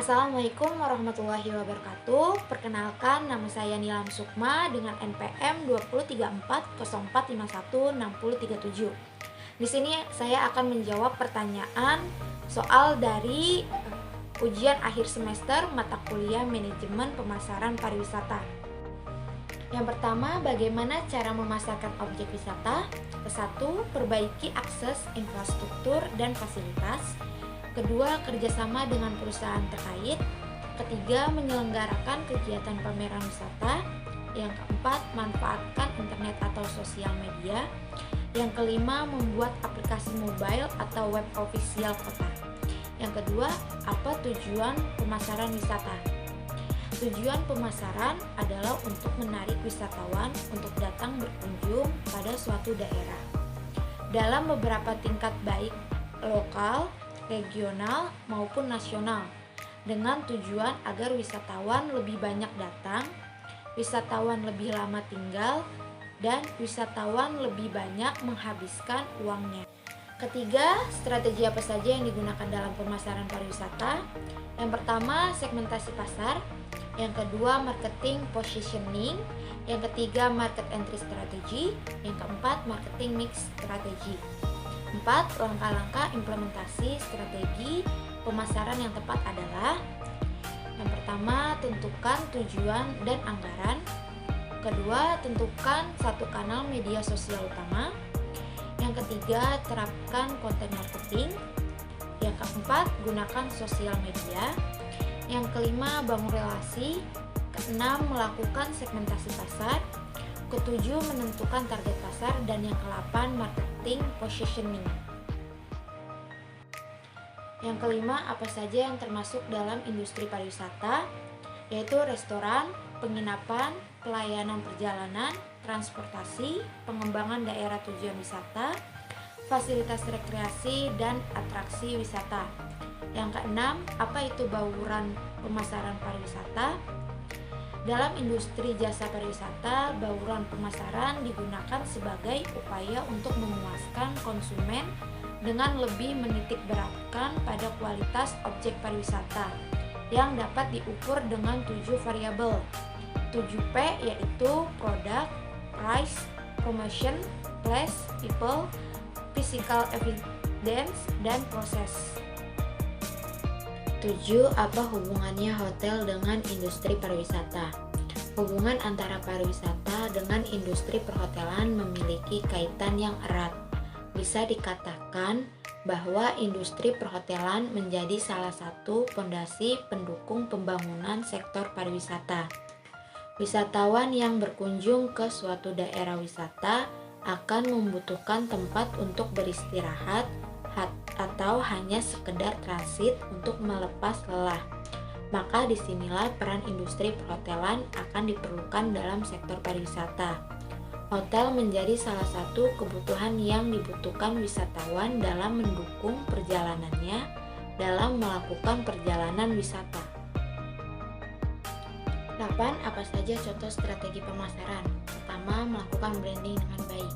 Assalamualaikum warahmatullahi wabarakatuh. Perkenalkan, nama saya Nilam Sukma dengan NPM 203404516037. Di sini saya akan menjawab pertanyaan soal dari ujian akhir semester mata kuliah Manajemen Pemasaran Pariwisata. Yang pertama, bagaimana cara memasarkan objek wisata? Kesatu, perbaiki akses infrastruktur dan fasilitas. Kedua, kerjasama dengan perusahaan terkait. Ketiga, menyelenggarakan kegiatan pameran wisata. Yang keempat, manfaatkan internet atau sosial media. Yang kelima, membuat aplikasi mobile atau web official kota. Yang kedua, apa tujuan pemasaran wisata? Tujuan pemasaran adalah untuk menarik wisatawan untuk datang berkunjung pada suatu daerah dalam beberapa tingkat, baik lokal, regional maupun nasional, dengan tujuan agar wisatawan lebih banyak datang, wisatawan lebih lama tinggal, dan wisatawan lebih banyak menghabiskan uangnya. Ketiga, strategi apa saja yang digunakan dalam pemasaran pariwisata? Yang pertama, segmentasi pasar. Yang kedua, marketing positioning. Yang ketiga, market entry strategy. Yang keempat, marketing mix strategi. 4. Langkah-langkah implementasi strategi pemasaran yang tepat adalah: yang pertama, tentukan tujuan dan anggaran. Kedua, tentukan satu kanal media sosial utama. Yang ketiga, terapkan konten marketing. Yang keempat, gunakan sosial media. Yang kelima, bangun relasi. Keenam, melakukan segmentasi pasar. Ketujuh, menentukan target pasar. Dan yang ke-8, marketing positioning. Yang kelima, apa saja yang termasuk dalam industri pariwisata? Yaitu restoran, penginapan, pelayanan perjalanan, transportasi, pengembangan daerah tujuan wisata, fasilitas rekreasi, dan atraksi wisata. Yang keenam, apa itu bauran pemasaran pariwisata? Dalam industri jasa pariwisata, bauran pemasaran digunakan sebagai upaya untuk memuaskan konsumen dengan lebih menitik beratkan pada kualitas objek pariwisata yang dapat diukur dengan 7 variabel. 7P yaitu product, price, promotion, place, people, physical evidence, dan proses. 7. Apa hubungannya hotel dengan industri pariwisata? Hubungan antara pariwisata dengan industri perhotelan memiliki kaitan yang erat. Bisa dikatakan bahwa industri perhotelan menjadi salah satu fondasi pendukung pembangunan sektor pariwisata. Wisatawan yang berkunjung ke suatu daerah wisata akan membutuhkan tempat untuk beristirahat atau hanya sekedar transit untuk melepas lelah. Maka disinilah peran industri perhotelan akan diperlukan dalam sektor pariwisata. Hotel menjadi salah satu kebutuhan yang dibutuhkan wisatawan dalam mendukung perjalanannya dalam melakukan perjalanan wisata. 8. Apa saja contoh strategi pemasaran? Pertama, melakukan branding dengan baik.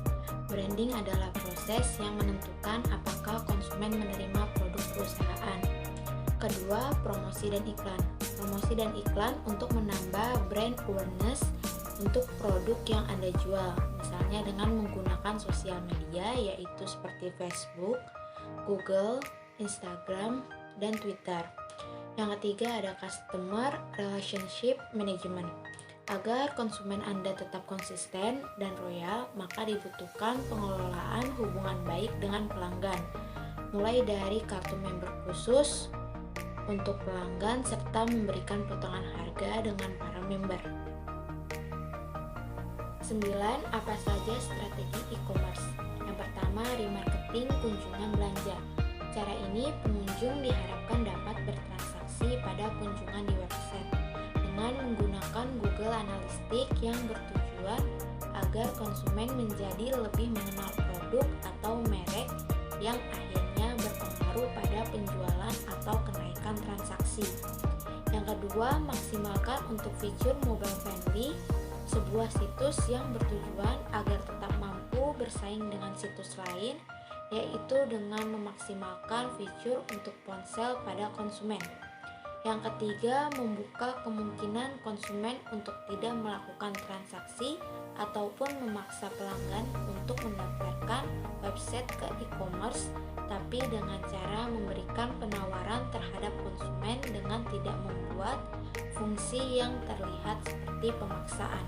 Branding adalah proses yang menentukan apakah konsumen menerima produk perusahaan. Kedua, promosi dan iklan. Promosi dan iklan untuk menambah brand awareness untuk produk yang Anda jual, misalnya dengan menggunakan sosial media yaitu seperti Facebook, Google, Instagram, dan Twitter. Yang ketiga ada customer relationship management. Agar konsumen Anda tetap konsisten dan loyal, maka dibutuhkan pengelolaan hubungan baik dengan pelanggan, mulai dari kartu member khusus untuk pelanggan serta memberikan potongan harga dengan para member. 9. Apa saja strategi e-commerce? Yang pertama, remarketing kunjungan belanja. Cara ini pengunjung diharapkan dapat bertransaksi pada kunjungan di website dengan menggunakan Google Analytics yang bertujuan agar konsumen menjadi lebih mengenal produk atau merek yang akhirnya berpengaruh pada penjualan atau kenaikan transaksi. Yang kedua, maksimalkan untuk fitur mobile friendly, sebuah situs yang bertujuan agar tetap mampu bersaing dengan situs lain, yaitu dengan memaksimalkan fitur untuk ponsel pada konsumen. Yang ketiga, membuka kemungkinan konsumen untuk tidak melakukan transaksi ataupun memaksa pelanggan untuk mendaftarkan website ke e-commerce, tapi dengan cara memberikan penawaran terhadap konsumen dengan tidak membuat fungsi yang terlihat seperti pemaksaan.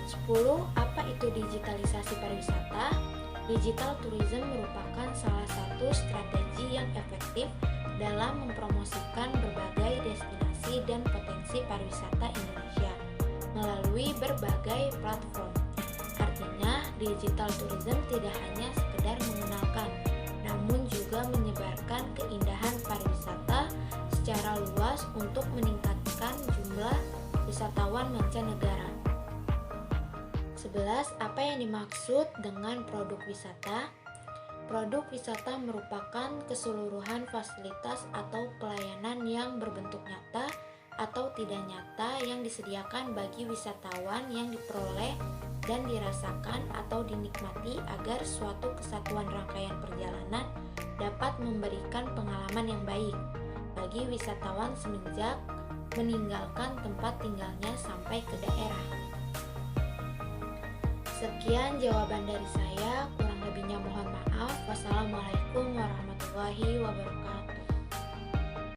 10. Apa itu digitalisasi pariwisata? Digital tourism merupakan salah satu strategi yang efektif dalam mempromosikan berbagai destinasi dan potensi pariwisata Indonesia melalui berbagai platform. Artinya, digital tourism tidak hanya sekedar mengenalkan, namun juga menyebarkan keindahan pariwisata secara luas untuk meningkatkan jumlah wisatawan mancanegara. 11. Apa yang dimaksud dengan produk wisata? Produk wisata merupakan keseluruhan fasilitas atau pelayanan yang berbentuk nyata atau tidak nyata yang disediakan bagi wisatawan yang diperoleh dan dirasakan atau dinikmati agar suatu kesatuan rangkaian perjalanan dapat memberikan pengalaman yang baik bagi wisatawan semenjak meninggalkan tempat tinggalnya sampai ke daerah. Sekian jawaban dari saya, kurang lebihnya mohon maaf. Wassalamualaikum warahmatullahi wabarakatuh.